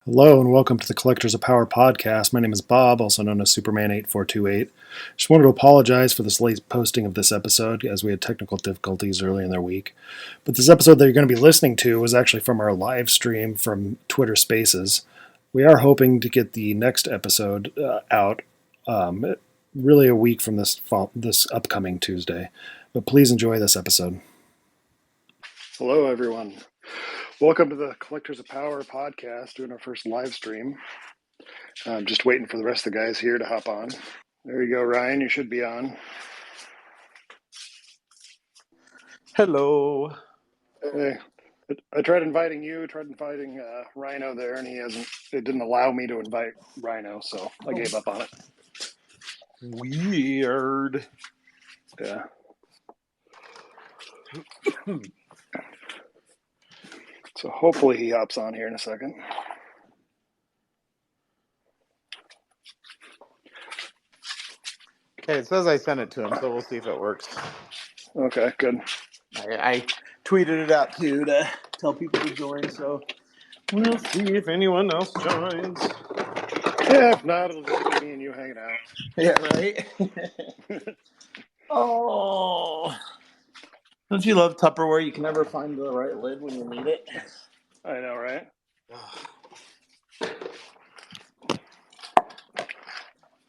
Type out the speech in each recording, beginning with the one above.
Hello and welcome to the Collectors of Power podcast. My name is Bob, also known as Superman8428. Just wanted to apologize for this late posting of this episode as we had technical difficulties early in the week. But this episode that you're going to be listening to was actually from our live stream from Twitter Spaces. We are hoping to get the next episode out really a week from this upcoming Tuesday. But please enjoy this episode. Hello, everyone. Welcome to the Collectors of Power podcast, doing our first live stream. I'm just waiting for the rest of the guys here to hop on. There you go, Ryan. You should be on. Hello. Hey, I tried inviting you, Rhino there, and it didn't allow me to invite Rhino, so I gave up on it. Weird. Yeah. So hopefully he hops on here in a second. Okay, it says I sent it to him, so we'll see if it works. Okay, good. I tweeted it out too to tell people to join, so we'll see if anyone else joins. Yeah, if not, it'll just be me and you hanging out. Yeah, right? Oh. Don't you love Tupperware? You can never find the right lid when you need it. I know, right?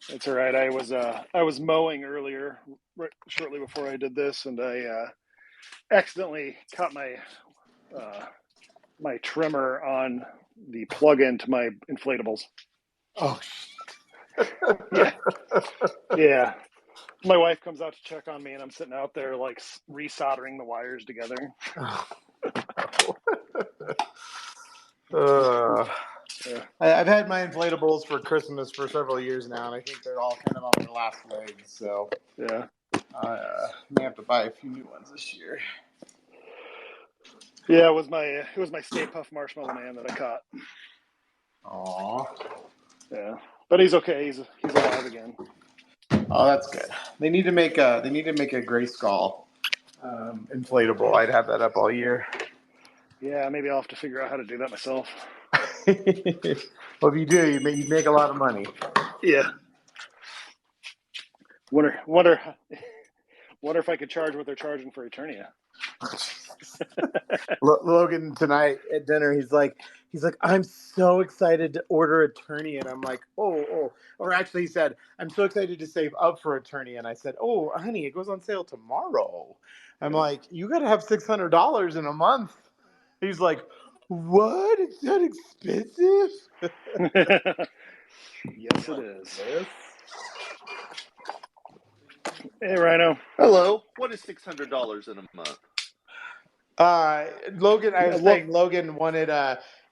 That's all right. I was mowing earlier, shortly before I did this, and I accidentally caught my my trimmer on the plug-in to my inflatables. Oh, yeah. My wife comes out to check on me, and I'm sitting out there like resoldering the wires together. Yeah. I've had my inflatables for Christmas for several years now, and I think they're all kind of on their last legs. So yeah, I may have to buy a few new ones this year. Yeah, it was my Stay Puft Marshmallow Man that I caught. Aww. Yeah, but he's okay. He's alive again. Oh, that's good. They need to make a gray skull inflatable. I'd have that up all year. Yeah, maybe I'll have to figure out how to do that myself. Well, if you do, you make a lot of money. Yeah. Wonder if I could charge what they're charging for Eternia. Logan tonight at dinner, he's like, I'm so excited to order Eternia, and I'm like, oh, or actually he said, I'm so excited to save up for Eternia, and I said, oh, honey, it goes on sale tomorrow. I'm like, you got to have $600 in a month. He's like, what? It's that expensive? Yes, it is. Hey, Rhino. Hello. What is $600 in a month? Logan, I was saying Logan wanted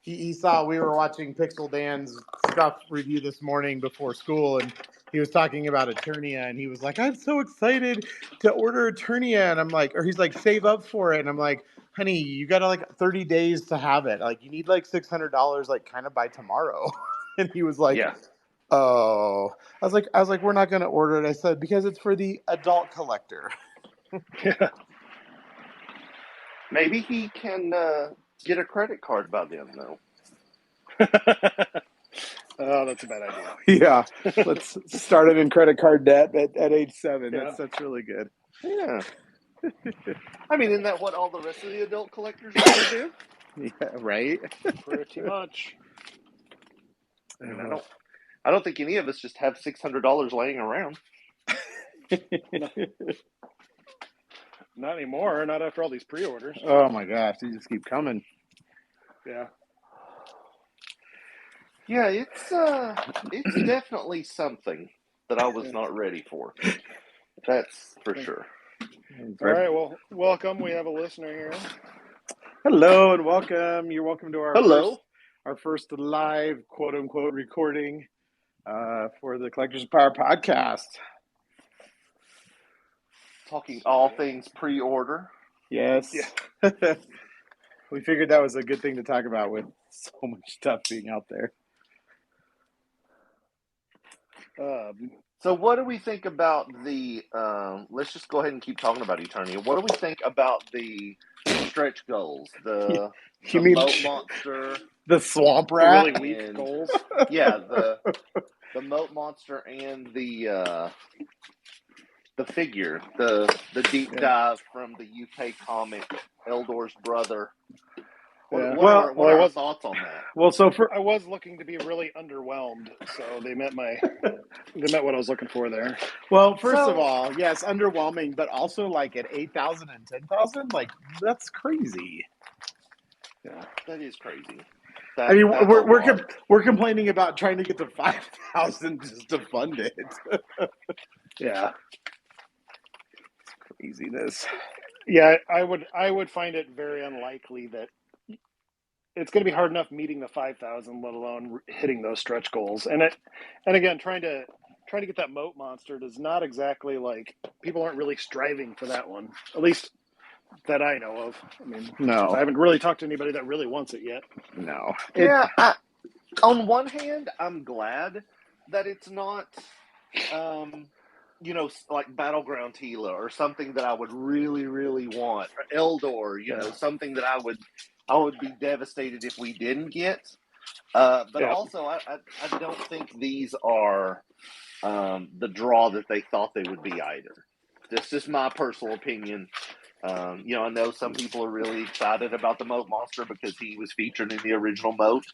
he saw we were watching Pixel Dan's stuff review this morning before school, and he was talking about Eternia, and he was like, I'm so excited to order Eternia, and I'm like, or he's like, save up for it, and I'm like, honey, you got like 30 days to have it. Like, you need like $600 like kind of by tomorrow. And he was like, yeah. Oh, I was like, we're not going to order it. I said, because it's for the adult collector. Yeah. Maybe he can get a credit card by then, though. Oh, that's a bad idea. Yeah, let's start it in credit card debt at age 7. Yeah. That's really good. Yeah. I mean, isn't that what all the rest of the adult collectors want to do? Yeah, right? Pretty much. And I don't think any of us just have $600 laying around. Not anymore. Not after all these pre-orders. Oh my gosh, they just keep coming. Yeah. Yeah, it's definitely something that I was not ready for. That's for sure. All right. Well, welcome. We have a listener here. Hello and welcome. You're welcome to our first live quote unquote recording for the Collectors of Power podcast. Talking all things pre-order. Yes. Yeah. We figured that was a good thing to talk about with so much stuff being out there. So what do we think about the, let's just go ahead and keep talking about Eternia. What do we think about the stretch goals? The moat monster? The swamp The rat. really weak And- goals. Yeah, the moat monster and the figure, the deep dive from the UK comic Eldor's brother. Yeah. What are Well, our thoughts on that? Well, so for I was looking to be really underwhelmed, so they met what I was looking for there. Well, first So- of all, yes, underwhelming, but also like at 8,000 and 10,000, like that's crazy. Yeah. That is crazy. I mean, That's a we're lot. we're complaining about trying to get to 5,000 just to fund it. Yeah. Craziness. Yeah, I would find it very unlikely that it's going to be hard enough meeting the 5,000, let alone hitting those stretch goals. And again, trying to get that moat monster does not exactly like people aren't really striving for that one, at least that I know of. I mean, No. I haven't really talked to anybody that really wants it yet. No. Yeah, on one hand, I'm glad that it's not, like Battleground Tila or something that I would really, really want, or Eldor, something that I would be devastated if we didn't get. But also, I don't think these are the draw that they thought they would be either. That's just my personal opinion. I know some people are really excited about the Moat Monster because he was featured in the original Moat.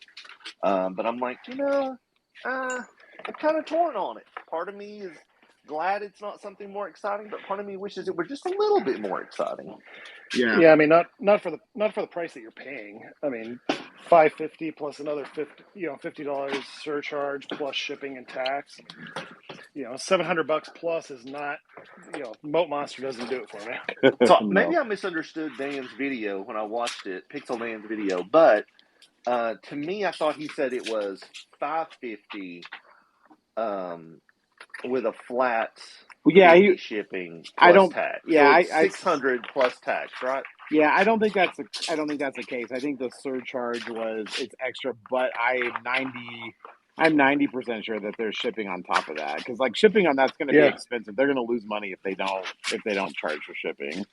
But I'm like, I'm kind of torn on it. Part of me is glad it's not something more exciting, but part of me wishes it were just a little bit more exciting. Yeah. Yeah, I mean, not for the price that you're paying. I mean, $550 plus another $50 surcharge plus shipping and tax. $700 plus is not. Moat Monster doesn't do it for me. So No. maybe I misunderstood Dan's video when I watched it, Pixel Dan's video, but to me, I thought he said it was $550 with a flat $50 shipping plus tax. Yeah, so it's $600 plus tax, right? Yeah, I don't think that's the case. I think the surcharge it's extra, but I'm 90% sure that there's shipping on top of that, because like shipping on that's going to be expensive. They're going to lose money if they don't charge for shipping.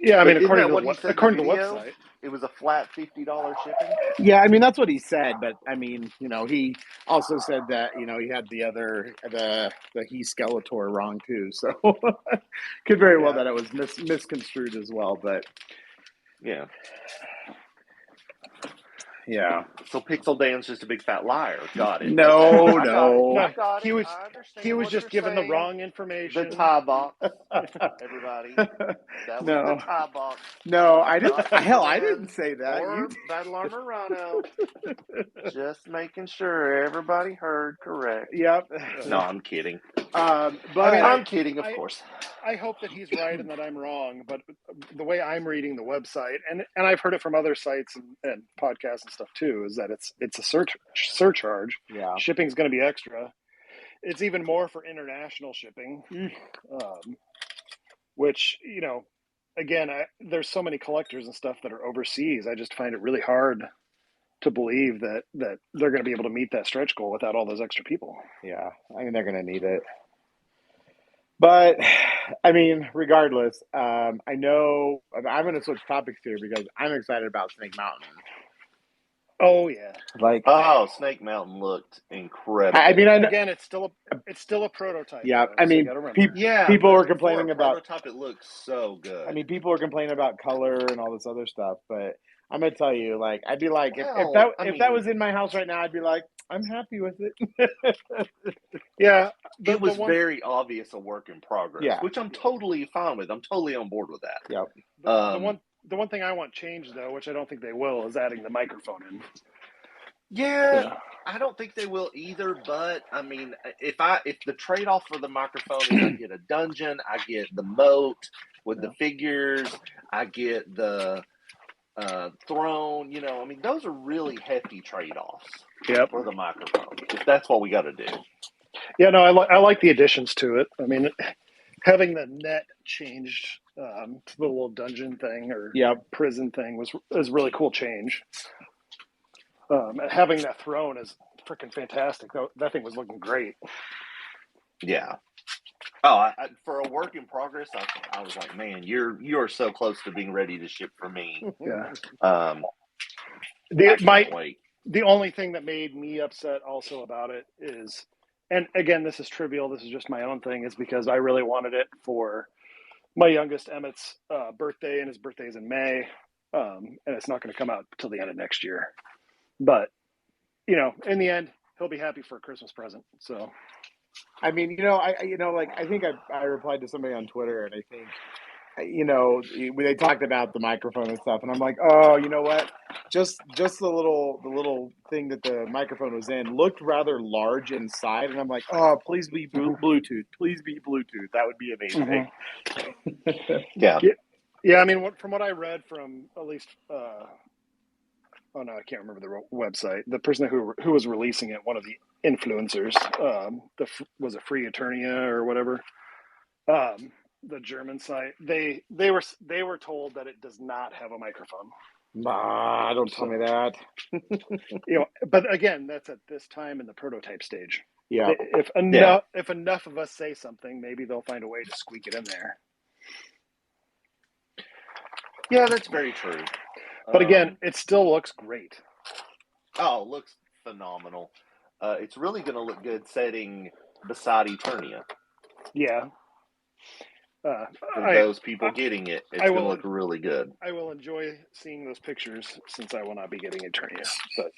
Yeah, I mean, But isn't that what he said according in to the the video? website. It was a flat $50 shipping. Yeah, I mean that's what he said, but I mean, he also said that he had the he Skeletor wrong too, so could very well that it was misconstrued as well, but yeah. So Pixel Dan's just a big fat liar. Got it. No, I got it. He was I understand he was what just you're given the saying. wrong information. The tie box, everybody. That was the tie box. No, I didn't. Not Hell, Pixel I Dan didn't say that. Or Battle Armor Rhino. Just making sure everybody heard correct. Yep. No, I'm kidding. But I'm kidding, of course. I hope that he's right and that I'm wrong, but the way I'm reading the website, and I've heard it from other sites and podcasts and stuff too, is that it's a surcharge. Yeah. Shipping's going to be extra. It's even more for international shipping, which again, there's so many collectors and stuff that are overseas. I just find it really hard to believe that they're going to be able to meet that stretch goal without all those extra people. Yeah, I mean they're going to need it. But I mean, regardless, I know I'm going to switch topics here because I'm excited about Snake Mountain. Oh yeah, Snake Mountain looked incredible. I mean, again, it's still a prototype. Yeah, though, I mean, people were complaining about prototype. It looks so good. I mean, people were complaining about color and all this other stuff, but I'm gonna tell you, like, I'd be like, if that was in my house right now, I'd be like, I'm happy with it. Yeah, it was very obvious a work in progress, which I'm totally fine with. I'm totally on board with that. Yep. The one thing I want changed though, which I don't think they will, is adding the microphone in. Yeah, I don't think they will either. But I mean, if the trade off for the microphone is I get a dungeon, I get the moat with the figures, I get the throne. I mean, those are really hefty trade offs. Yep. For the microphone, if that's what we got to do. Yeah, no, I like the additions to it. I mean, having the net changed to the little dungeon thing or prison thing was a really cool change. And having that throne is freaking fantastic. That thing was looking great. Yeah. Oh, for a work in progress, I was like, man, you are so close to being ready to ship for me. Yeah. I can't wait. The only thing that made me upset also about it is, and again, this is trivial, this is just my own thing, is because I really wanted it for my youngest Emmett's birthday, and his birthday is in May, and it's not going to come out till the end of next year. But, in the end, he'll be happy for a Christmas present. So, I mean, I think I replied to somebody on Twitter, and I think, they talked about the microphone and stuff, and I'm like, oh, you know what? Just the little thing that the microphone was in looked rather large inside, and I'm like, oh, please be Bluetooth, please be Bluetooth. That would be amazing. Yeah. Yeah. I mean, from what I read from at least, oh no, I can't remember the website. The person who was releasing it, one of the influencers, was a Free Eternia or whatever. The German site, they were told that it does not have a microphone. Nah, don't tell me that. But again, that's at this time in the prototype stage. Yeah. If enough of us say something, maybe they'll find a way to squeak it in there. Yeah, that's very true. But again, it still looks great. Oh, it looks phenomenal. It's really going to look good setting beside Eternia. Yeah. For those people getting it, it's going to look really good. I will enjoy seeing those pictures since I will not be getting Eternia, but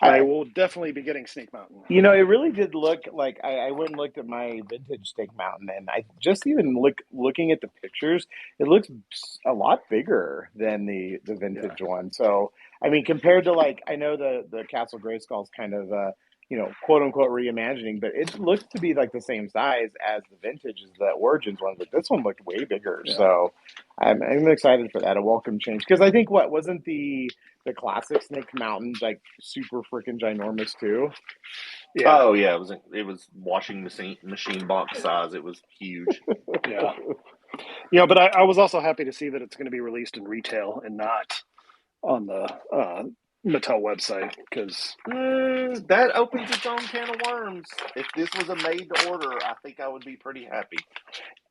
I will definitely be getting Snake Mountain. It really did look like I went and looked at my vintage Snake Mountain, and I just even looking at the pictures, it looks a lot bigger than the vintage one. So, I mean, compared to I know the Castle Grayskull is kind of quote unquote reimagining, but it looks to be like the same size as the vintage, as the Origins one, but this one looked way bigger. Yeah. So I'm excited for that, a welcome change, because I think wasn't the classic Snake Mountain like super freaking ginormous too? Yeah. Oh yeah, it was washing machine box size. It was huge. Yeah. But I was also happy to see that it's going to be released in retail and not on the Mattel website, because that opens its own can of worms. If this was a made to order, I think I would be pretty happy.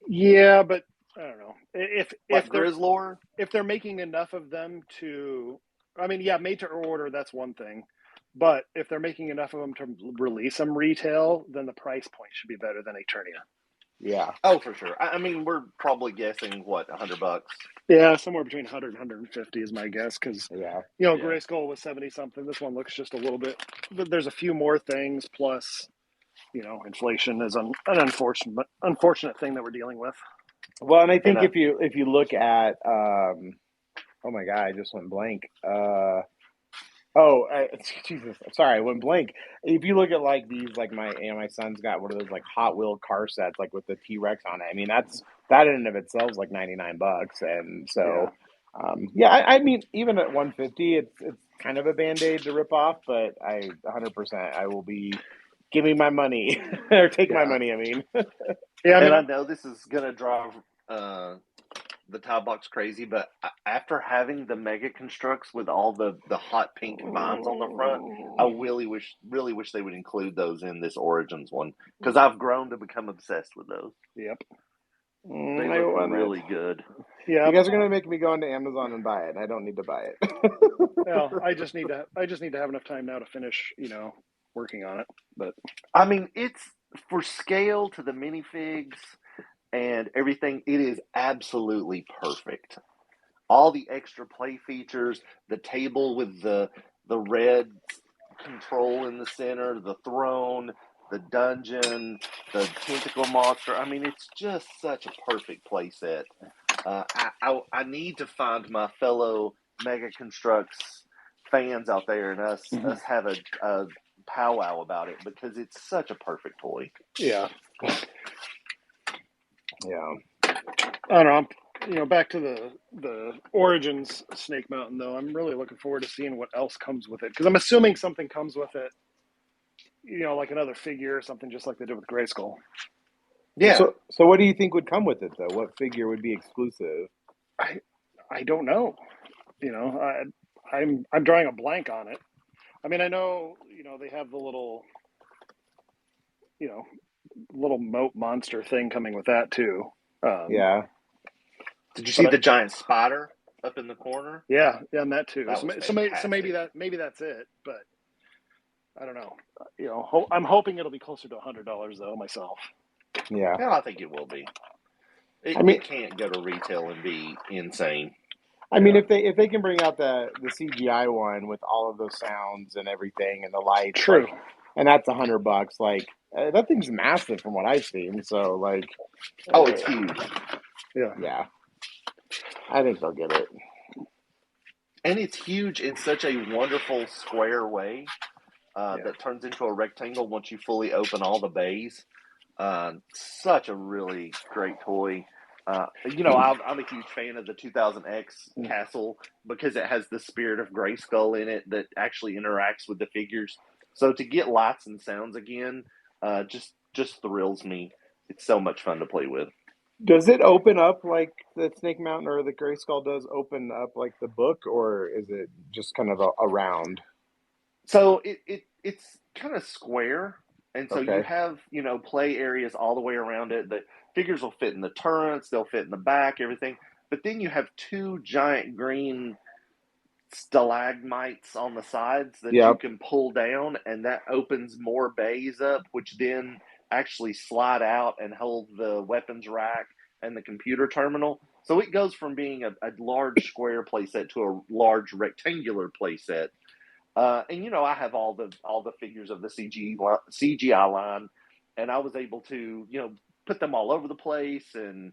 Yeah, but I don't know if Grizzlord, if they're making enough of them to, I mean, yeah, made to order, that's one thing, but if they're making enough of them to release them retail, then the price point should be better than Eternia. Yeah. Oh, for sure. I mean, we're probably guessing what, $100. Yeah, somewhere between 100 and 150 is my guess, because Grayskull was 70 something. This one looks just a little bit. There's a few more things, plus inflation is an unfortunate thing that we're dealing with. Well, and I think if you look at oh my god, I just went blank. Jesus, sorry, I went blank. If you look at these, my son's got one of those Hot Wheel car sets with the T-Rex on it. I mean, that in and of itself is $99, and so I mean, even at $150, it's kind of a Band-Aid to rip off, but 100% I will be. Give me my money, or take my money. I mean, and I know this is gonna drive the Tie Box crazy, but after having the Mega Constructs with all the hot pink vines on the front, I really wish they would include those in this Origins one, because I've grown to become obsessed with those. Yep, they look really good. Yeah, you guys are gonna make me go onto Amazon and buy it. I don't need to buy it. Well, I just need to have enough time now to finish, working on it. But I mean, it's for scale to the minifigs and everything. It is absolutely perfect. All the extra play features, the table with the red control in the center, the throne, the dungeon, the tentacle monster. I mean, it's just such a perfect play set. I need to find my fellow Mega Constructs fans out there and us have a powwow about it, because it's such a perfect toy. Yeah. I don't know. Back to the Origins Snake Mountain, though, I'm really looking forward to seeing what else comes with it, because I'm assuming something comes with it, like another figure or something, just like they did with Grayskull. Yeah. So what do you think would come with it, though? What figure would be exclusive? I don't know. I'm drawing a blank on it. I mean, I know, they have the little moat monster thing coming with that too. Yeah. Did you see the giant spider? up in the corner. Yeah, and that too. That So, was so maybe fantastic. maybe that's it. But I don't know. I'm hoping it'll be closer to $100 though myself. Yeah. Well, I think it will be. I mean, It can't go to retail and be insane. I mean, if they can bring out the CGI one with all of those sounds and everything and the lights, True. like, and that's $100, like that thing's massive from what I've seen. So like, Oh, it's huge. Yeah, I think they'll get it. And it's huge in such a wonderful square way that turns into a rectangle once you fully open all the bays. Such a really great toy. I'm a huge fan of the 2000X castle because it has the spirit of Grayskull in it that actually interacts with the figures. So to get lights and sounds again, just thrills me. It's so much fun to play with. Does it open up like the Snake Mountain or the Grayskull does open up like the book, or is it just kind of a round? So it's kind of square, and so you Okay. have play areas all the way around it. The figures will fit in the turrets, they'll fit in the back, everything. But then you have two giant green stalagmites on the sides that you can pull down, and that opens more bays up, which then actually slide out and hold the weapons rack and the computer terminal. So it goes from being a large square playset to a large rectangular playset. And I have all the figures of the CGI line, and I was able to put them all over the place, and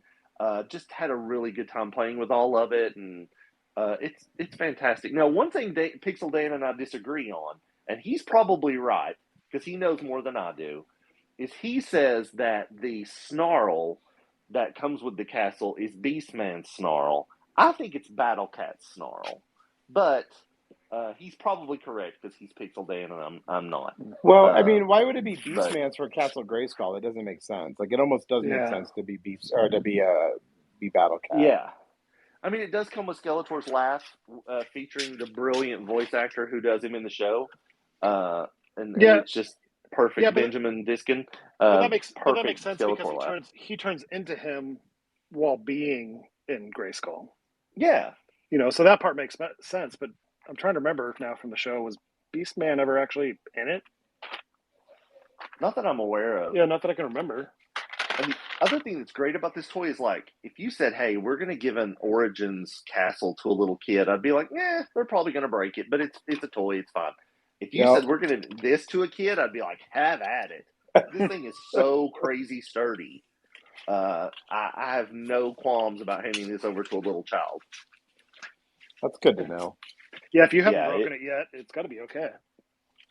just had a really good time playing with all of it, and it's fantastic. Now, one thing Pixel Dan and I disagree on, and he's probably right because he knows more than I do, is he says that the snarl that comes with the castle is Beastman's snarl. I think it's Battle Cat's snarl, but he's probably correct because he's Pixel Dan and I'm not. Well, I mean, why would it be Beastman's for Castle Grayskull? It doesn't make sense. Like, it almost does make sense to be Beast or to be Battle Cat. Yeah. I mean, it does come with Skeletor's Laugh, featuring the brilliant voice actor who does him in the show. And it's just perfect. Yeah, Benjamin Diskin. But that makes sense Skeletor because he turns into him while being in Grayskull. Yeah. So that part makes sense, but I'm trying to remember now from the show, was Beastman ever actually in it? Not that I'm aware of. Yeah, not that I can remember. And the other thing that's great about this toy is, like, if you said, hey, we're going to give an Origins castle to a little kid, I'd be like, they're probably going to break it, but it's a toy, it's fine. If you said we're going to do this to a kid, I'd be like, have at it. This thing is so crazy sturdy. I have no qualms about handing this over to a little child. That's good to know. Yeah, if you haven't broken it yet, it's got to be okay.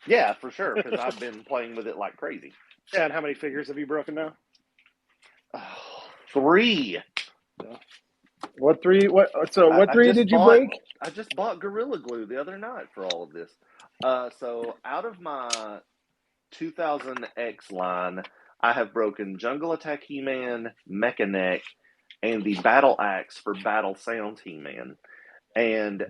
Yeah, for sure, because I've been playing with it like crazy. Yeah, and how many figures have you broken now? 3. Yeah. What 3? What three did you break? I just bought Gorilla Glue the other night for all of this. So out of my 2000X line, I have broken Jungle Attack He-Man, Mechanic, and the Battle Axe for Battle Sounds He-Man. And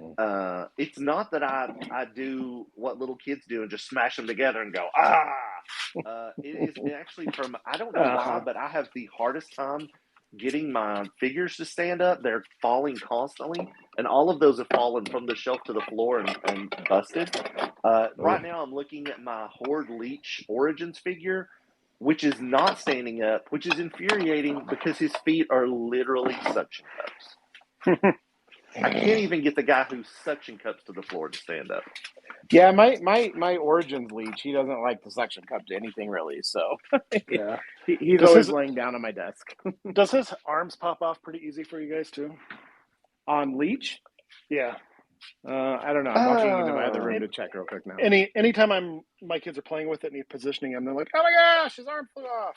it's not that I do what little kids do and just smash them together and go, ah! It is actually from, I don't know why, but I have the hardest time getting my figures to stand up. They're falling constantly, and all of those have fallen from the shelf to the floor and busted. Right now I'm looking at my Horde Leech Origins figure, which is not standing up, which is infuriating because his feet are literally suction cups. I can't even get the guy who suction cups to the floor to stand up. Yeah, my Origins Leech, he doesn't like the suction cup to anything really, so yeah, he's always laying down on my desk. Does his arms pop off pretty easy for you guys too? On Leech? Yeah. I don't know. I'm walking into my other room to check real quick now. Anytime my kids are playing with it and he's positioning him, they're like, "Oh my gosh, his arm flew off."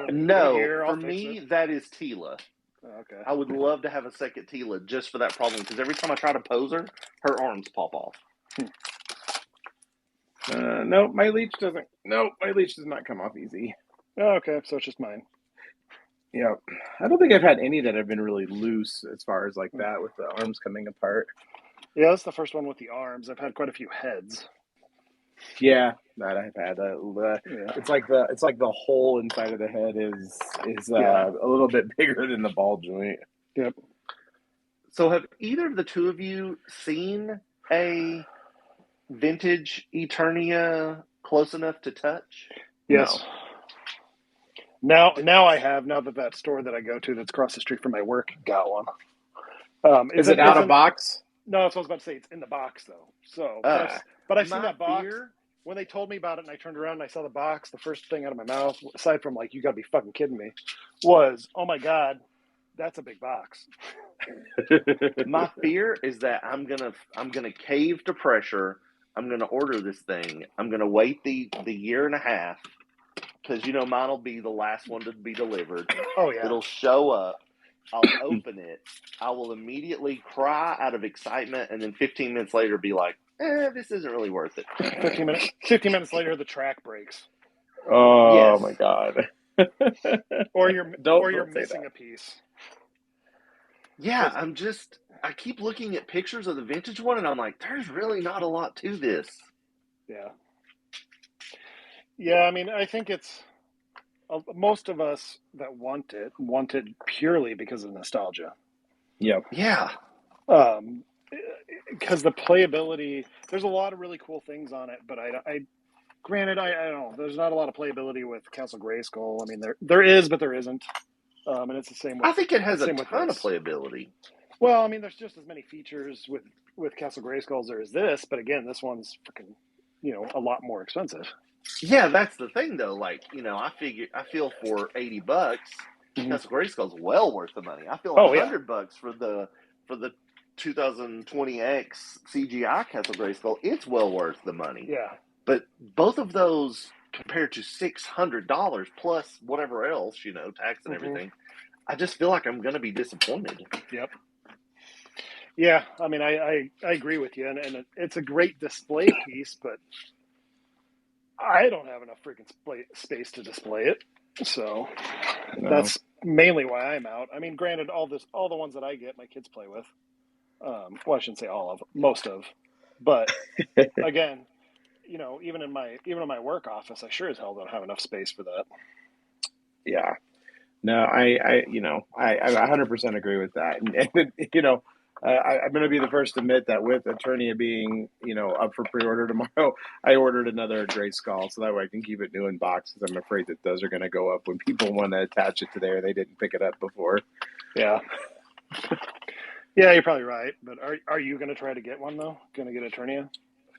No, for me that is Tila. Oh, okay. I would love to have a second Tila just for that problem because every time I try to pose her, her arms pop off. No, my Leech doesn't. No, my Leech does not come off easy. Oh, okay, so it's just mine. Yeah, I don't think I've had any that have been really loose as far as like that with the arms coming apart. Yeah, that's the first one with the arms. I've had quite a few heads. Yeah, that I've had. It's like the hole inside of the head is a little bit bigger than the ball joint. Yep. So have either of the two of you seen a vintage Eternia close enough to touch? Yes. Now I have. Now that store that I go to that's across the street from my work got one. Is it out of box? No, that's what I was about to say. It's in the box though. So, but I've seen that box. When they told me about it, and I turned around and I saw the box, the first thing out of my mouth, aside from like, "You got to be fucking kidding me," was, "Oh my god, that's a big box." My fear is that I'm gonna cave to pressure. I'm gonna order this thing. I'm gonna wait the year and a half because mine will be the last one to be delivered. Oh yeah, it'll show up. I'll open it. I will immediately cry out of excitement, and then 15 minutes later, be like, "This isn't really worth it." 15 minutes later, the track breaks. Oh Yes. my god! Or you're missing a piece. Yeah, I keep looking at pictures of the vintage one, and I'm like, there's really not a lot to this. Yeah. Yeah, I mean, I think it's most of us that want it purely because of nostalgia. Yep. Yeah. Because the playability, there's a lot of really cool things on it, but granted, I don't know. There's not a lot of playability with Castle Grayskull. I mean, there is, but there isn't. And it's the same with, I think it has a ton of playability. Well, I mean, there's just as many features with Castle Grayskull as there is this, but again, this one's freaking, a lot more expensive. Yeah, that's the thing though. Like, I feel for $80, Castle Grayskull's well worth the money. I feel $100 for the 2020X CGI Castle Grayskull. It's well worth the money. Yeah. But both of those compared to $600 plus whatever else, tax and everything, I just feel like I'm going to be disappointed. Yep. Yeah, I mean, I agree with you, and it's a great display piece, but I don't have enough freaking space to display it, so that's mainly why I'm out. I mean, granted, all the ones that I get, my kids play with. Well, I shouldn't say all of, most of, but again, even in my work office, I sure as hell don't have enough space for that. Yeah. No, I 100% agree with that, and I'm going to be the first to admit that with Eternia being, up for pre-order tomorrow, I ordered another Grayskull so that way I can keep it new in box because I'm afraid that those are going to go up when people want to attach it to there. They didn't pick it up before. Yeah. Yeah, you're probably right. But are you going to try to get one though? Going to get Eternia?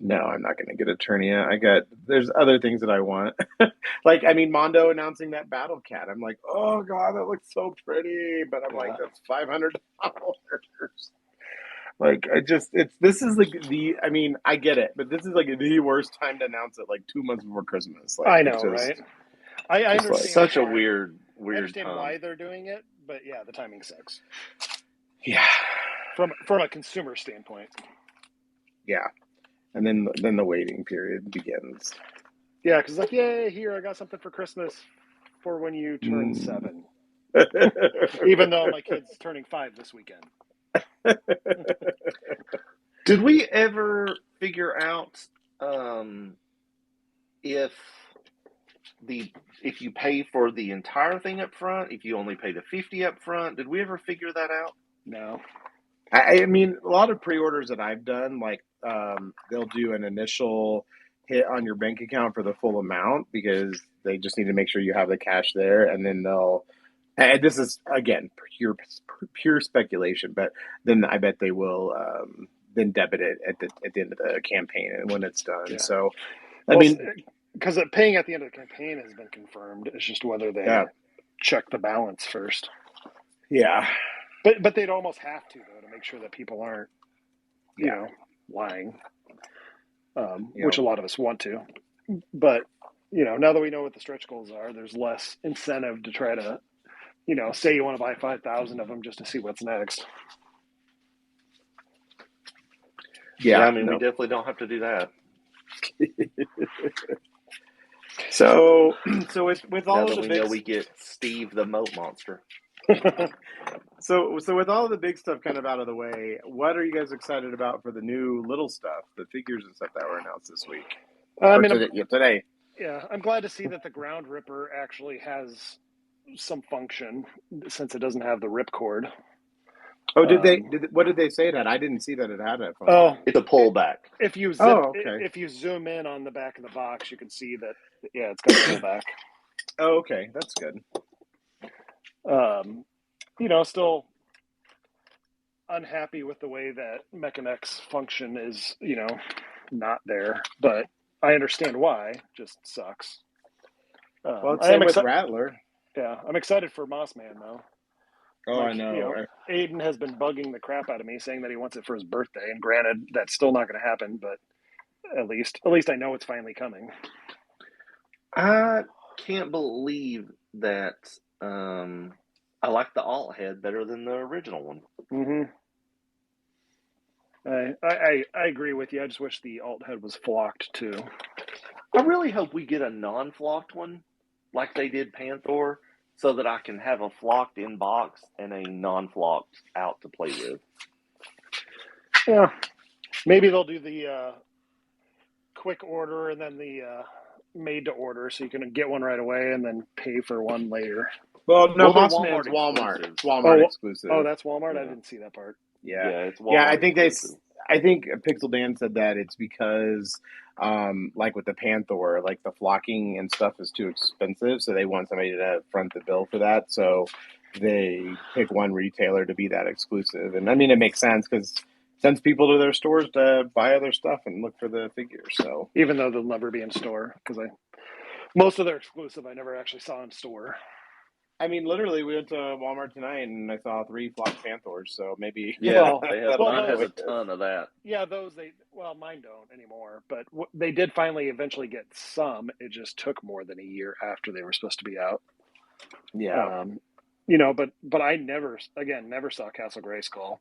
No, I'm not going to get Eternia. There's other things that I want. Like, I mean, Mondo announcing that Battle Cat. I'm like, oh God, that looks so pretty. But I'm like, that's $500. Like, this is like I mean, I get it, but this is like the worst time to announce it, like 2 months before Christmas. Like, I know, right? I understand. Like, such a weird I understand why they're doing it, but yeah, the timing sucks. Yeah. From a consumer standpoint. Yeah. And then the waiting period begins. Yeah, because like, yay, here, I got something for Christmas for when you turn 7. Even though my kid's turning 5 this weekend. Did we ever figure out if you pay for the entire thing up front, if you only pay the $50 up front? Did we ever figure that out? No. I mean, a lot of pre-orders that I've done, like they'll do an initial hit on your bank account for the full amount because they just need to make sure you have the cash there, and then and this is again pure speculation, but then I bet they will then debit it at the end of the campaign and when it's done. Yeah. So, I mean, because paying at the end of the campaign has been confirmed. It's just whether they check the balance first. Yeah. But they'd almost have to, though, to make sure that people aren't, lying, which a lot of us want to. But, now that we know what the stretch goals are, there's less incentive to try to, say you want to buy 5,000 of them just to see what's next. Yeah, I mean, we definitely don't have to do that. So with all now of that the we know we get Steve the Moat Monster. So with all the big stuff kind of out of the way, what are you guys excited about for the new little stuff, the figures and stuff that were announced this week? Today. Yeah, I'm glad to see that the Ground Ripper actually has some function since it doesn't have the ripcord. Oh, did they? What did they say that? I didn't see that it had it. Oh, It's a pullback. if you okay. if you zoom in on the back of the box, you can see that. Yeah, it's got a pullback. Oh, okay, that's good. Still unhappy with the way that Mechanics function is, not there, but I understand why. Just sucks. Well, it's I am same with Rattler. Yeah, I'm excited for Mossman though. Oh, I know. Aiden has been bugging the crap out of me, saying that he wants it for his birthday. And granted, that's still not going to happen, but at least I know it's finally coming. I can't believe that. I like the alt head better than the original one. Mm-hmm. I agree with you. I just wish the alt head was flocked too. I really hope we get a non-flocked one, like they did Panther, so that I can have a flocked in box and a non-flocked out to play with. Yeah, maybe they'll do the quick order and then the made to order, so you can get one right away and then pay for one later. Well, no, they're Mossman's Walmart. It's Walmart exclusive. Oh, that's Walmart. Yeah. I didn't see that part. Yeah, it's Walmart. Yeah, I think Pixel Dan said that it's because, like with the Panther, like the flocking and stuff is too expensive, so they want somebody to front the bill for that. So they pick one retailer to be that exclusive, and I mean it makes sense because it sends people to their stores to buy other stuff and look for the figures. So even though they'll never be in store, because most of their exclusive I never actually saw in store. I mean, literally, we went to Walmart tonight and I saw 3 flocked Panthers. So maybe mine has a ton of that. Yeah, mine don't anymore. But they did finally eventually get some. It just took more than a year after they were supposed to be out. Yeah, but I never saw Castle Grayskull.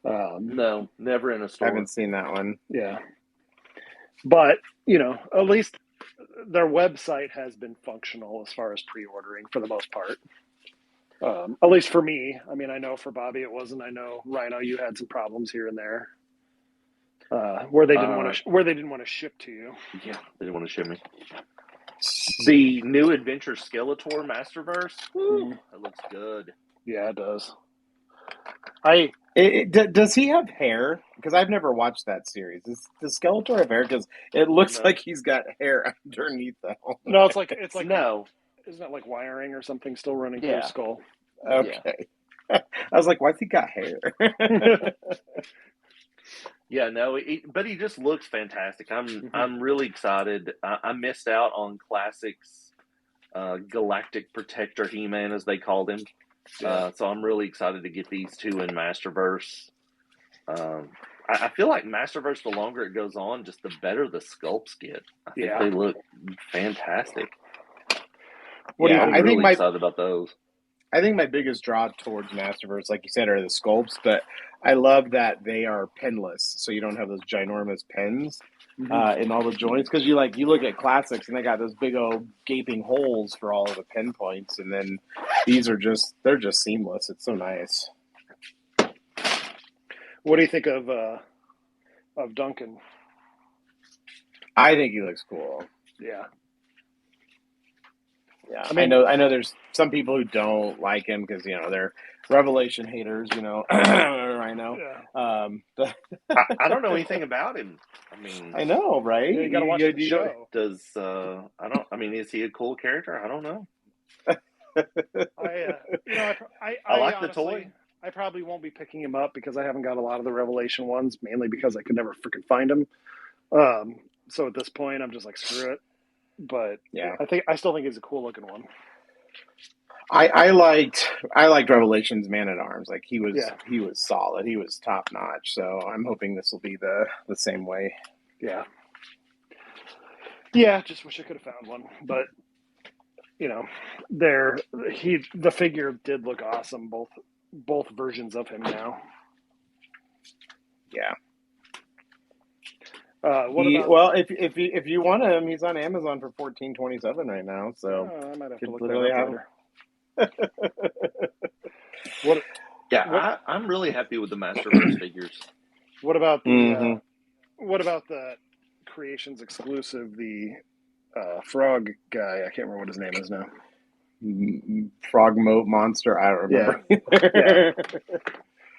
No, never in a store. I haven't seen that one. Yeah, but at least their website has been functional as far as pre-ordering for the most part. At least for me. I mean, I know for Bobby it wasn't. I know Rhino, you had some problems here and there where they didn't want to ship to you. Yeah, they didn't want to ship me. The new Adventure Skeletor Masterverse. It looks good. Yeah, it does. Does he have hair? Because I've never watched that series. Does Skeletor have hair? Because it looks like he's got hair underneath that. No, it's like no. Isn't that like wiring or something still running through his skull? Okay. Yeah. I was like, why's he got hair? Yeah, no, but he just looks fantastic. I'm really excited. I missed out on Classics Galactic Protector He-Man, as they called him. So I'm really excited to get these two in Masterverse. I feel like Masterverse, the longer it goes on, just the better the sculpts get. I think they look fantastic. I'm really excited about those. I think my biggest draw towards Masterverse, like you said, are the sculpts, but I love that they are pinless, so you don't have those ginormous pins in all the joints. Because you look at Classics, and they got those big old gaping holes for all of the pinpoints, and then these are they're just seamless. It's so nice. What do you think of Duncan? I think he looks cool. Yeah. Yeah, I know there's some people who don't like him because they're Revelation haters. Rhino. Yeah. I don't know anything about him. I mean, I know, right? You got to watch the show. Is he a cool character? I don't know. I like honestly, the toy. I probably won't be picking him up because I haven't got a lot of the Revelation ones, mainly because I could never freaking find them. So at this point, I'm just like, screw it. But yeah, I still think he's a cool looking one. I liked Revelation's Man at Arms. Like he was solid. He was top notch. So I'm hoping this will be the same way. Yeah. Yeah. Just wish I could have found one, but the figure did look awesome. Both versions of him now. Yeah. If you want him, he's on Amazon for $14.27 right now. So I might have to look literally that up later. I'm really happy with the Masterverse figures. What about the Creations exclusive, the frog guy? I can't remember what his name is now. Frog Moat Monster. I don't remember. Yeah.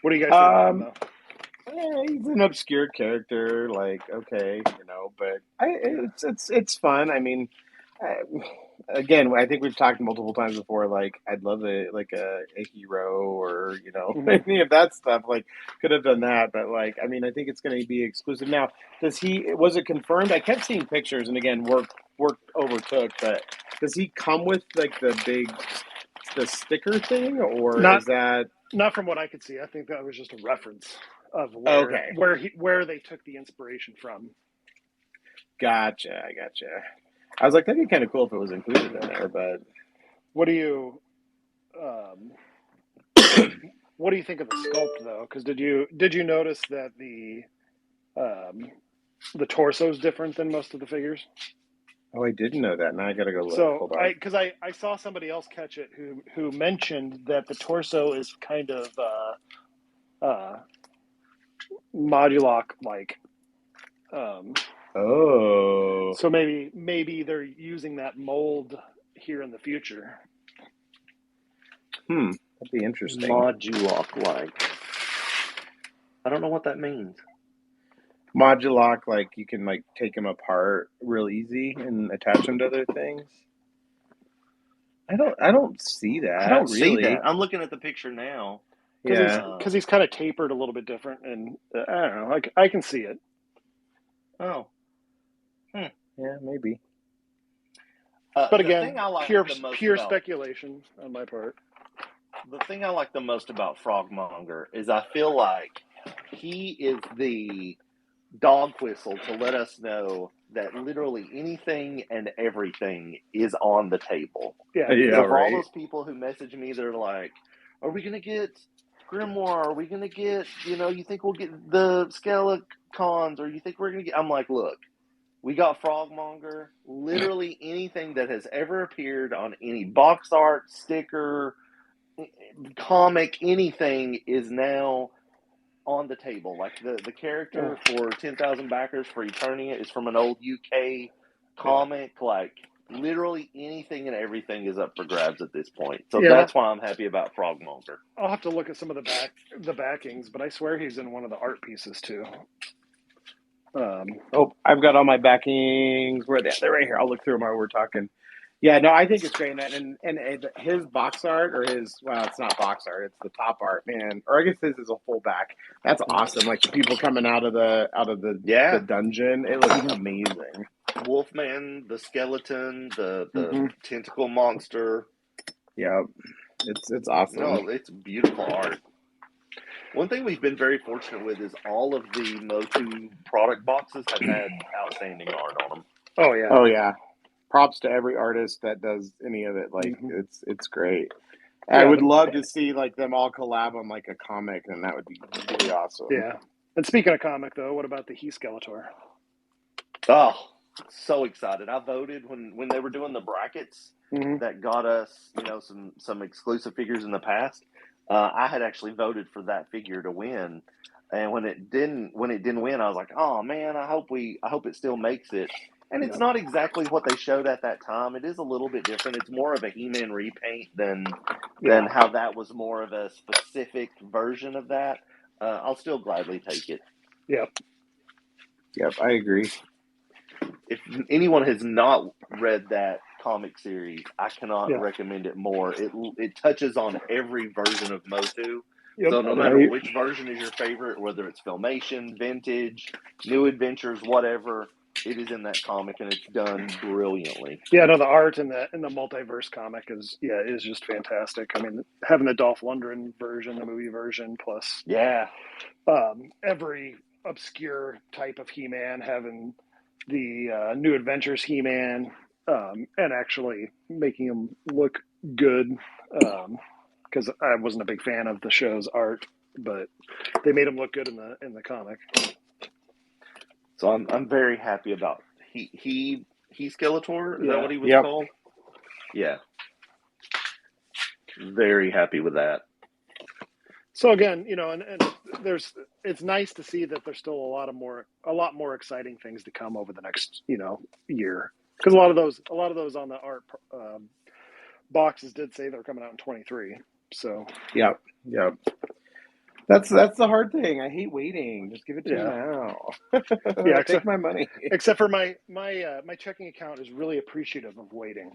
What do you guys think of him, though? He's an obscure character, like okay, but it's fun. I mean, again, I think we've talked multiple times before. Like, I'd love a hero or any of that stuff. Like, could have done that, but like, I mean, I think it's going to be exclusive now. Was it confirmed? I kept seeing pictures, and again, work overtook. But does he come with like the sticker thing, or is that not from what I could see? I think that was just a reference of where they took the inspiration from. Gotcha. I gotcha. I was like, that'd be kind of cool if it was included in there, but what do you think of the sculpt though? Because did you notice that the torso is different than most of the figures? Oh, I didn't know that. Now I gotta go look. So hold on. because I saw somebody else catch it who mentioned that the torso is kind of moduloc like. So maybe they're using that mold here in the future. That'd be interesting. Moduloc like. I don't know what that means. Moduloc, like you can like take them apart real easy and attach them to other things. I don't see that. I don't really see that. I'm looking at the picture now. Because he's kind of tapered a little bit different, and I don't know. I can see it. Oh. Yeah, maybe. But again, like pure speculation on my part. The thing I like the most about Frogmonger is I feel like he is the dog whistle to let us know that literally anything and everything is on the table. Yeah. So for all those people who message me, they're like, are we going to get Grimoire? Are we going to get, you think we'll get the Skelecons? Or you think we're going to get... I'm like, look, we got Frogmonger. Literally anything that has ever appeared on any box art, sticker, comic, anything is now on the table. Like the character for 10,000 backers for Eternia is from an old UK comic. Yeah. Like literally anything and everything is up for grabs at this point. So that's why I'm happy about Frogmonger. I'll have to look at some of the backings, but I swear he's in one of the art pieces too. I've got all my backings. Where they're right here. I'll look through them while we're talking. Yeah, no, I think it's great, and his box art it's not box art, it's the top art, man. Or I guess this is a full back. That's awesome. Like the people coming out of the dungeon, it looks amazing. Wolfman, the skeleton, the tentacle monster. Yeah, it's awesome. No, it's beautiful art. One thing we've been very fortunate with is all of the Motu product boxes have had outstanding art on them. Oh yeah. Props to every artist that does any of it. Like it's great. Yeah, I would love to see like them all collab on like a comic, and that would be really awesome. Yeah. And speaking of comic though, what about the He Skeletor? Oh, so excited. I voted when they were doing the brackets that got us, some exclusive figures in the past. I had actually voted for that figure to win. And when it didn't win, I was like, oh man, I hope it still makes it. And it's not exactly what they showed at that time. It is a little bit different. It's more of a He-Man repaint than how that was more of a specific version of that. I'll still gladly take it. Yep, I agree. If anyone has not read that comic series, I cannot recommend it more. It touches on every version of Motu. Yep. So no matter which version is your favorite, whether it's Filmation, Vintage, New Adventures, whatever, it is in that comic, and it's done brilliantly. Yeah, no, the art in the multiverse comic is just fantastic. I mean, having the Dolph Lundgren version, the movie version, plus every obscure type of He-Man, having the New Adventures He-Man, and actually making him look good. Because I wasn't a big fan of the show's art, but they made him look good in the comic. So I'm very happy about he Skeletor. Is that what he was called? Yeah. Very happy with that. So again, and it's nice to see that there's still a lot more exciting things to come over the next year, because a lot of those on the art boxes did say they're coming out in 2023. So yep. That's the hard thing. I hate waiting. Just give it to me Yeah, now. yeah. Take my money. Except for my checking account is really appreciative of waiting.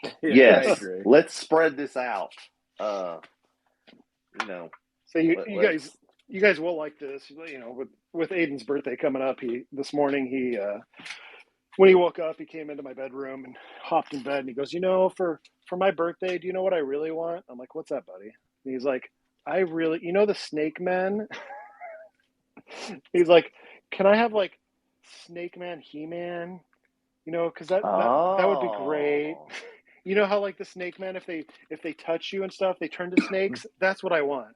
Yeah, I Yes, agree. let's spread this out. You know, So let's. you guys will like this. With Aiden's birthday coming up, this morning when he woke up, he came into my bedroom and hopped in bed and he goes, for my birthday, do you know what I really want? I'm like, what's that, buddy? And he's like, the Snake Men. He's like, can I have like Snake Man, He Man? Because that would be great. Oh, You know how like the Snake Men, if they touch you and stuff, they turn to snakes. That's what I want.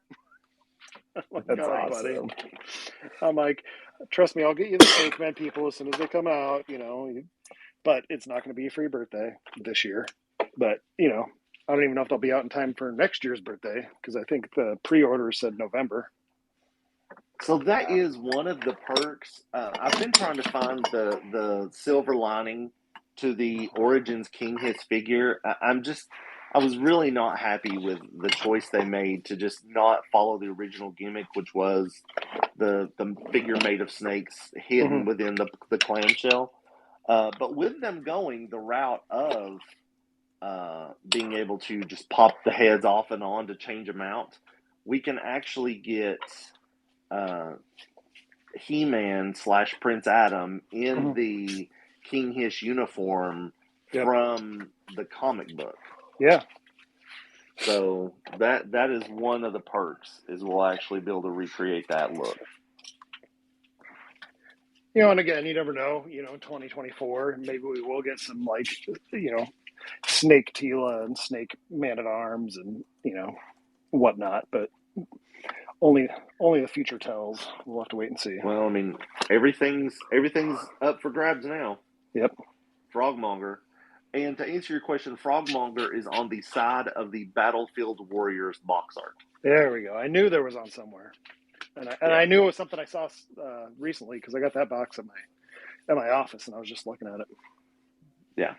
I'm like, That's all right, buddy. awesome. I'm like, trust me, I'll get you the Snake Man people as soon as they come out. But it's not going to be for your birthday this year. But I don't even know if they'll be out in time for next year's birthday because I think the pre-order said November. so that is one of the perks. I've been trying to find the silver lining to the Origins King Hiss figure. I was really not happy with the choice they made to just not follow the original gimmick, which was the figure made of snakes hidden Mm-hmm. within the clamshell. But with them going the route of being able to just pop the heads off and on to change them out, we can actually get uh, He-Man / Prince Adam in Mm-hmm. the King Hiss uniform Yep. from the comic book. Yeah. So that is one of the perks, is we'll actually be able to recreate that look. And again, you never know. 2024, maybe we will get some like, Snake Tila and Snake Man at Arms and whatnot. But only the future tells. We'll have to wait and see. Well, I mean, everything's up for grabs now. Yep. Frogmonger. And to answer your question, Frogmonger is on the side of the Battlefield Warriors box art. There we go. I knew there was on somewhere, and I knew it was something I saw recently because I got that box at my office and I was just looking at it. Yeah.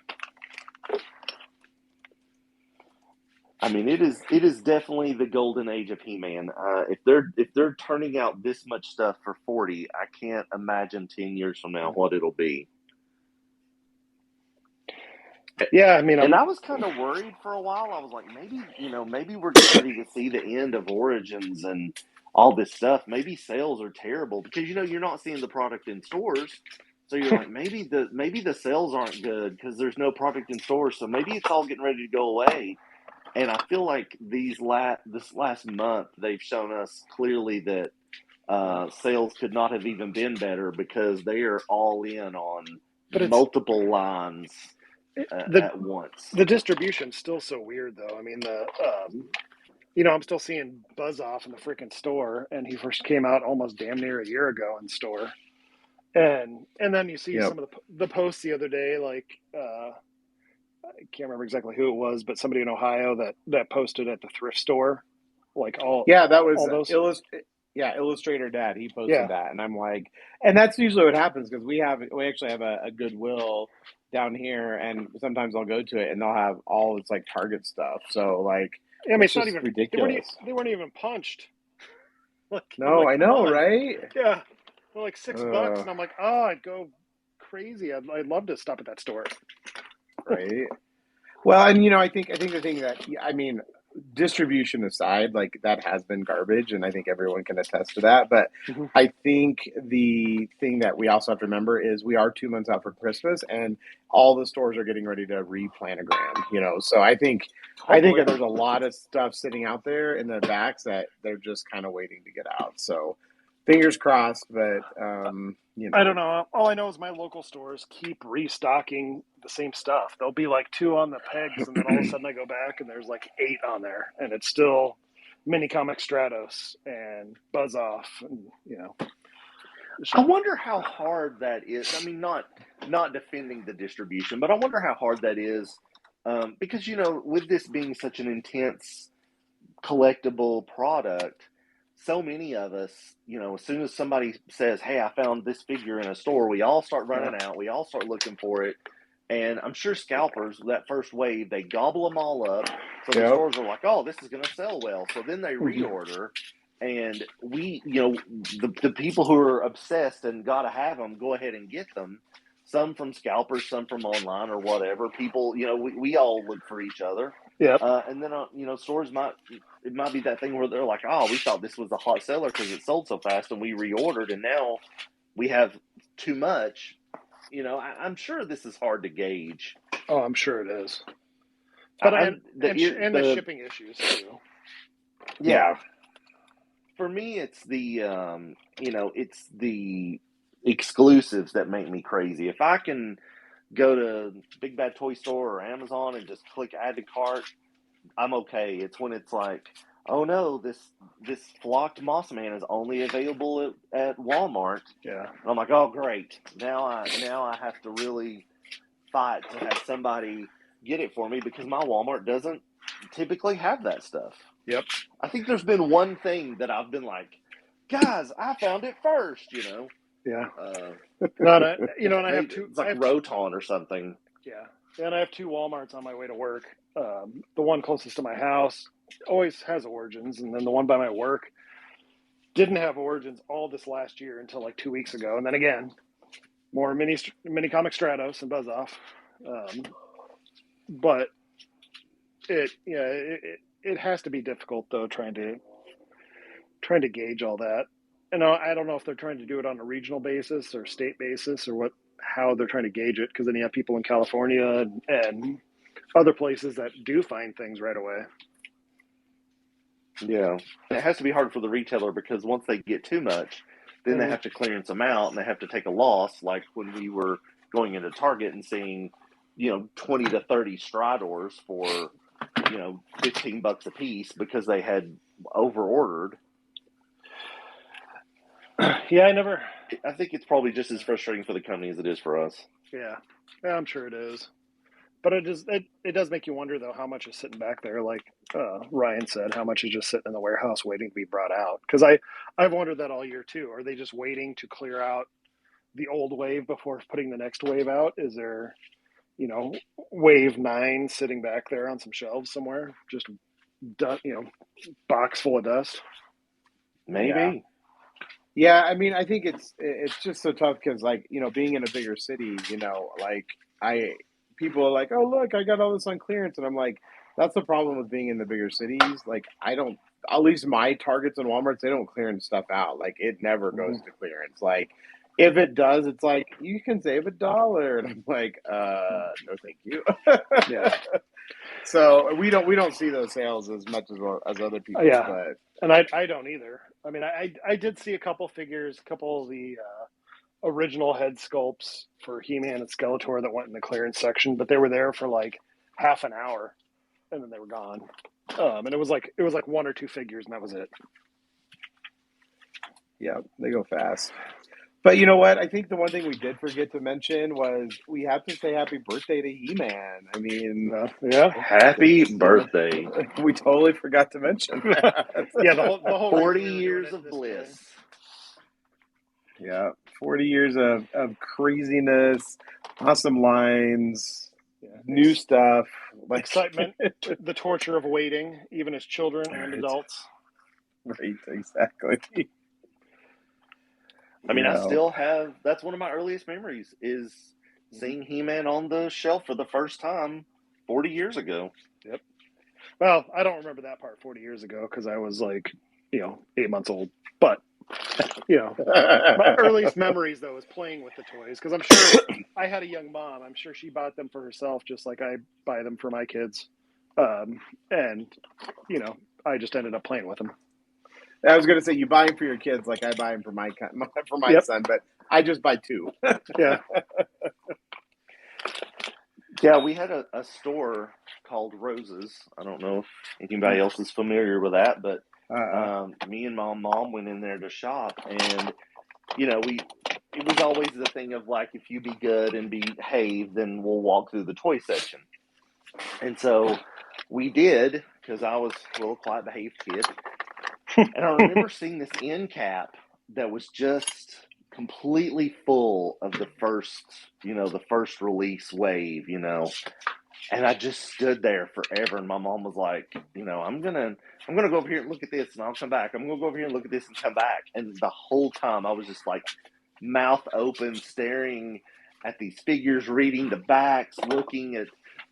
I mean, it is definitely the golden age of He-Man. If they're turning out this much stuff for 40, I can't imagine 10 years from now what it'll be. Yeah, I mean, I was kind of worried for a while. I was like, maybe we're getting ready to see the end of Origins and all this stuff. Maybe sales are terrible because you're not seeing the product in stores. So you're like, maybe the sales aren't good because there's no product in stores. So maybe it's all getting ready to go away. And I feel like this last month they've shown us clearly that sales could not have even been better because they are all in on multiple lines at once. The distribution's still so weird, though. I mean, I'm still seeing Buzz Off in the freaking store, and he first came out almost damn near a year ago in store. And then you see some of the posts the other day, like I can't remember exactly who it was, but somebody in Ohio that posted at the thrift store, like that was all those. Illustrator Dad. He posted that, and I'm like, and that's usually what happens because we actually have a Goodwill down here, and sometimes I'll go to it and they'll have all this like Target stuff. So like, I mean, it's not just even ridiculous. They weren't even punched. No, I know, right? Yeah, they're like $6, and I'm like, oh, I'd go crazy. I'd love to stop at that store. Right. Well, and I think the thing that distribution aside, like that has been garbage, and I think everyone can attest to that. But I think the thing that we also have to remember is we are 2 months out for Christmas, and all the stores are getting ready to replanogram. So I think that there's a lot of stuff sitting out there in the backs that they're just kind of waiting to get out. So fingers crossed, but I don't know. All I know is my local stores keep restocking the same stuff. There'll be like 2 on the pegs, and then all of a sudden I go back and there's like 8 on there, and it's still Mini Comic Stratos and Buzz Off, and I wonder how hard that is. I mean, not defending the distribution, but I wonder how hard that is because with this being such an intense collectible product, so many of us, as soon as somebody says, hey, I found this figure in a store, we all start running out. We all start looking for it. And I'm sure scalpers, that first wave, they gobble them all up. So the stores are like, oh, this is going to sell well. So then they reorder. And we, the people who are obsessed and got to have them, go ahead and get them. Some from scalpers, some from online or whatever. People, we all look for each other. Yep. And then, stores might be that thing where they're like, oh, we thought this was a hot seller because it sold so fast and we reordered and now we have too much. I'm sure this is hard to gauge. Oh, I'm sure it is. But the shipping issues too. Yeah. For me, it's the it's the exclusives that make me crazy. If I can go to Big Bad Toy Store or Amazon and just click add to cart, I'm okay. It's when it's like, oh no, this flocked Moss Man is only available at Walmart. Yeah. And I'm like, oh great. Now I have to really fight to have somebody get it for me because my Walmart doesn't typically have that stuff. Yep. I think there's been one thing that I've been like, guys, I found it first, Yeah. And I have two. It's like Roton or something. Yeah. And I have two Walmarts on my way to work. The one closest to my house always has Origins, and then the one by my work didn't have Origins all this last year until like 2 weeks ago, and then again, more mini comic Stratos and Buzz Off. But it has to be difficult though trying to gauge all that. And I don't know if they're trying to do it on a regional basis or state basis or how they're trying to gauge it, because then you have people in California and other places that do find things right away. Yeah. It has to be hard for the retailer because once they get too much, then they have to clearance them out and they have to take a loss, like when we were going into Target and seeing, 20 to 30 Stridors for, $15 a piece because they had over-ordered. Yeah, I think it's probably just as frustrating for the company as it is for us. Yeah, I'm sure it is. But it does make you wonder, though, how much is sitting back there, like Ryan said, how much is just sitting in the warehouse waiting to be brought out? Because I've wondered that all year, too. Are they just waiting to clear out the old wave before putting the next wave out? Is there, wave 9 sitting back there on some shelves somewhere, just, box full of dust? Maybe. Yeah, I mean, I think it's just so tough because, like, being in a bigger city, people are like, oh, look, I got all this on clearance. And I'm like, that's the problem with being in the bigger cities. Like, at least my Targets and Walmarts, they don't clearance stuff out. Like, it never goes to clearance. Like, if it does, it's like, you can save $1. And I'm like, no, thank you. Yeah. So we don't see those sales as much as other people. Yeah. But and I don't either. I mean, I did see a couple figures, a couple of the original head sculpts for He-Man and Skeletor that went in the clearance section, but they were there for like half an hour, and then they were gone. And it was like 1 or 2 figures, and that was it. Yeah, they go fast. But you know what? I think the one thing we did forget to mention was we have to say happy birthday to He-Man. I mean, yeah, happy birthday. We totally forgot to mention that. Yeah, the whole 40 years of bliss. Day. Yeah, 40 years of craziness, awesome lines, new stuff, like excitement, the torture of waiting, even as children and adults. Right, exactly. I mean, I still have, that's one of my earliest memories is seeing He-Man on the shelf for the first time 40 years ago. Yep. Well, I don't remember that part 40 years ago because I was like, 8 months old. But, my earliest memories, though, is playing with the toys because I'm sure I had a young mom. I'm sure she bought them for herself just like I buy them for my kids. And, I just ended up playing with them. I was going to say, you buy them for your kids like I buy them for my son, but I just buy 2. Yeah. Yeah, we had a store called Roses. I don't know if anybody else is familiar with that, but me and my mom went in there to shop, and it was always the thing of like, if you be good and behave, then we'll walk through the toy section. And so we did, because I was a little quiet behaved kid. And I remember seeing this end cap that was just completely full of the first release wave, And I just stood there forever. And my mom was like, I'm gonna go over here and look at this, and I'll come back. I'm gonna go over here and look at this and come back. And the whole time I was just like, mouth open, staring at these figures, reading the backs, looking at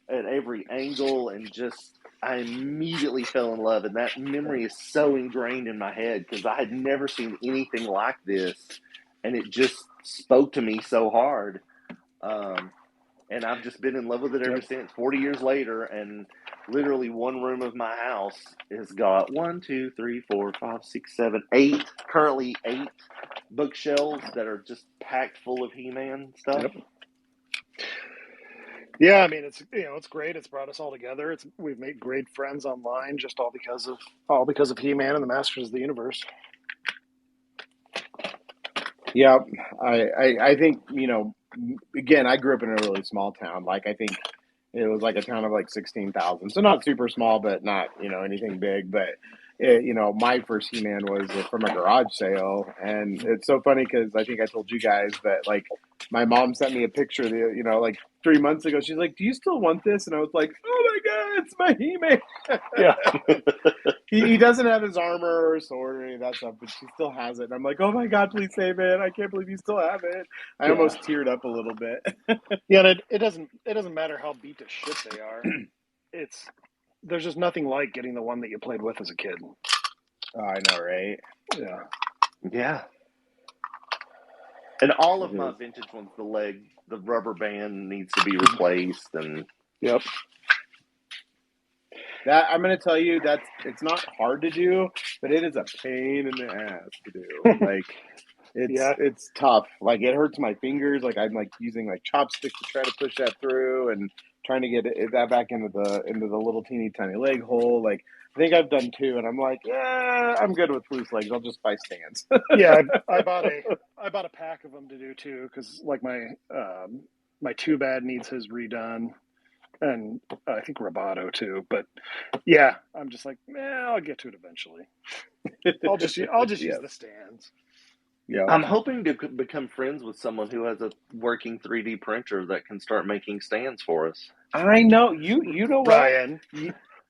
every angle, and just I immediately fell in love. And that memory is so ingrained in my head because I had never seen anything like this, and it just spoke to me so hard. And I've just been in love with it ever since, 40 years later. And literally one room of my house has got 1, 2, 3, 4, 5, 6, 7, 8, currently 8 bookshelves that are just packed full of He-Man stuff. Yep. Yeah, I mean, it's great. It's brought us all together. We've made great friends online just all because of He-Man and the Masters of the Universe. Yeah, I think, again, I grew up in a really small town. Like, I think it was like a town of like 16,000. So not super small, but not, anything big. But, my first He-Man was from a garage sale. And it's so funny because I think I told you guys that, like, my mom sent me a picture, like 3 months ago. She's like, "Do you still want this?" And I was like, "Oh my God, it's my He-Man." Yeah. He doesn't have his armor or sword or any of that stuff, but she still has it. And I'm like, "Oh my God, please save it. I can't believe you still have it." I almost teared up a little bit. Yeah, and it doesn't matter how beat to shit they are. There's just nothing like getting the one that you played with as a kid. Oh, I know, right? Yeah. Yeah. And all of my vintage ones, the rubber band needs to be replaced. And yep. That I'm going to tell you it's not hard to do, but it is a pain in the ass to do. Like it's tough. Like it hurts my fingers. Like I'm like using like chopsticks to try to push that through and trying to get that back into the little teeny tiny leg hole. Like I think I've done 2, and I'm like, yeah, I'm good with loose legs. I'll just buy stands. Yeah, I bought a pack of them to do too, because like my Too Bad needs his redone, and I think Roboto too. But yeah, I'm just like, I'll get to it eventually. I'll just use the stands. Yeah, I'm hoping to become friends with someone who has a working 3D printer that can start making stands for us. I know you know what, Ryan.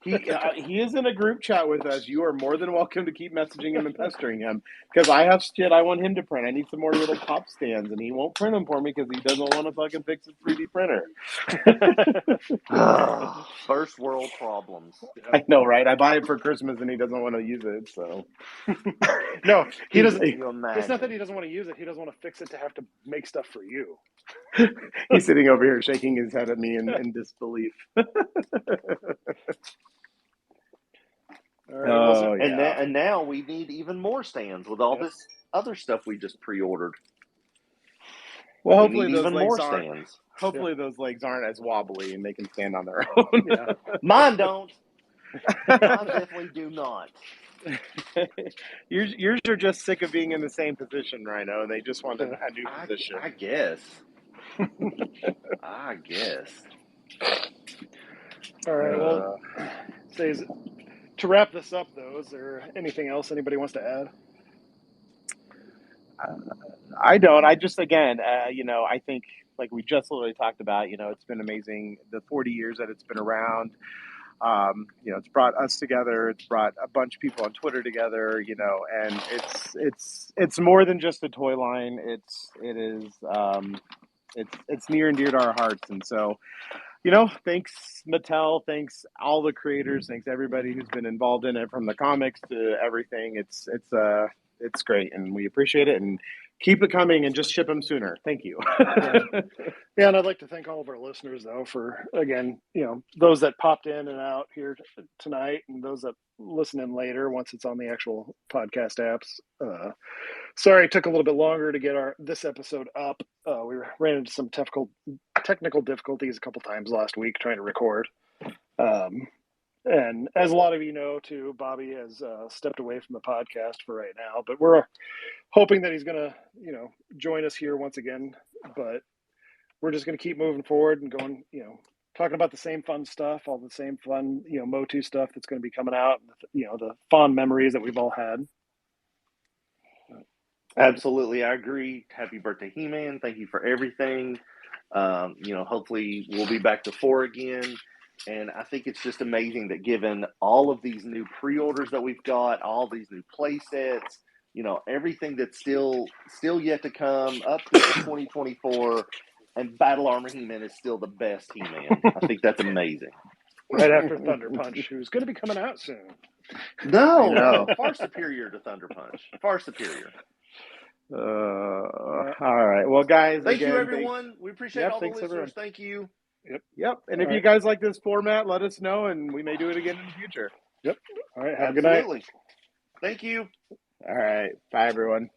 He is in a group chat with us. You are more than welcome to keep messaging him and pestering him because I have shit I want him to print. I need some more little pop stands, and he won't print them for me because he doesn't want to fucking fix his 3D printer. First world problems. I know, right? I buy it for Christmas, and he doesn't want to use it. So no, he doesn't. It's not that he doesn't want to use it. He doesn't want to fix it to have to make stuff for you. He's sitting over here shaking his head at me in disbelief. Right, and now we need even more stands with all this other stuff we just pre-ordered. Well, hopefully those legs stands. Hopefully those legs aren't as wobbly and they can stand on their own. Yeah. Mine don't. Mine definitely do not. Yours are just sick of being in the same position, Rhino. They just want a new position. I guess. I guess. All right. Well, to wrap this up, though, is there anything else anybody wants to add? I don't. I just, again, I think, like we just literally talked about, it's been amazing the 40 years that it's been around. It's brought us together. It's brought a bunch of people on Twitter together, and it's more than just a toy line. It's near and dear to our hearts. And so, thanks Mattel, thanks all the creators, thanks everybody who's been involved in it, from the comics to everything. It's great, and we appreciate it, and keep it coming, and just ship them sooner. Thank you. Yeah, and I'd like to thank all of our listeners, though, for, again, those that popped in and out here tonight, and those that listen in later once it's on the actual podcast apps. Sorry it took a little bit longer to get this episode up. We ran into some technical difficulties a couple times last week trying to record. And as a lot of you know, too, Bobby has stepped away from the podcast for right now, but we're hoping that he's going to, join us here once again. But we're just going to keep moving forward and going, talking about the same fun stuff, all the same fun, Motu stuff that's going to be coming out, the fond memories that we've all had. Absolutely, I agree. Happy birthday, He-Man. Thank you for everything. Hopefully we'll be back to 4 again. And I think it's just amazing that given all of these new pre-orders that we've got, all these new play sets, everything that's still yet to come up to 2024, and Battle Armor He-Man is still the best He-Man. I think that's amazing. Right after Thunder Punch, who's going to be coming out soon. No, far superior to Thunder Punch. Far superior. All right. Well, guys, thank you, again, everyone. We appreciate all the listeners. Everyone. Thank you. Yep. And if you guys like this format, let us know, and we may do it again in the future. Yep. All right. Have a good night. Thank you. All right. Bye, everyone.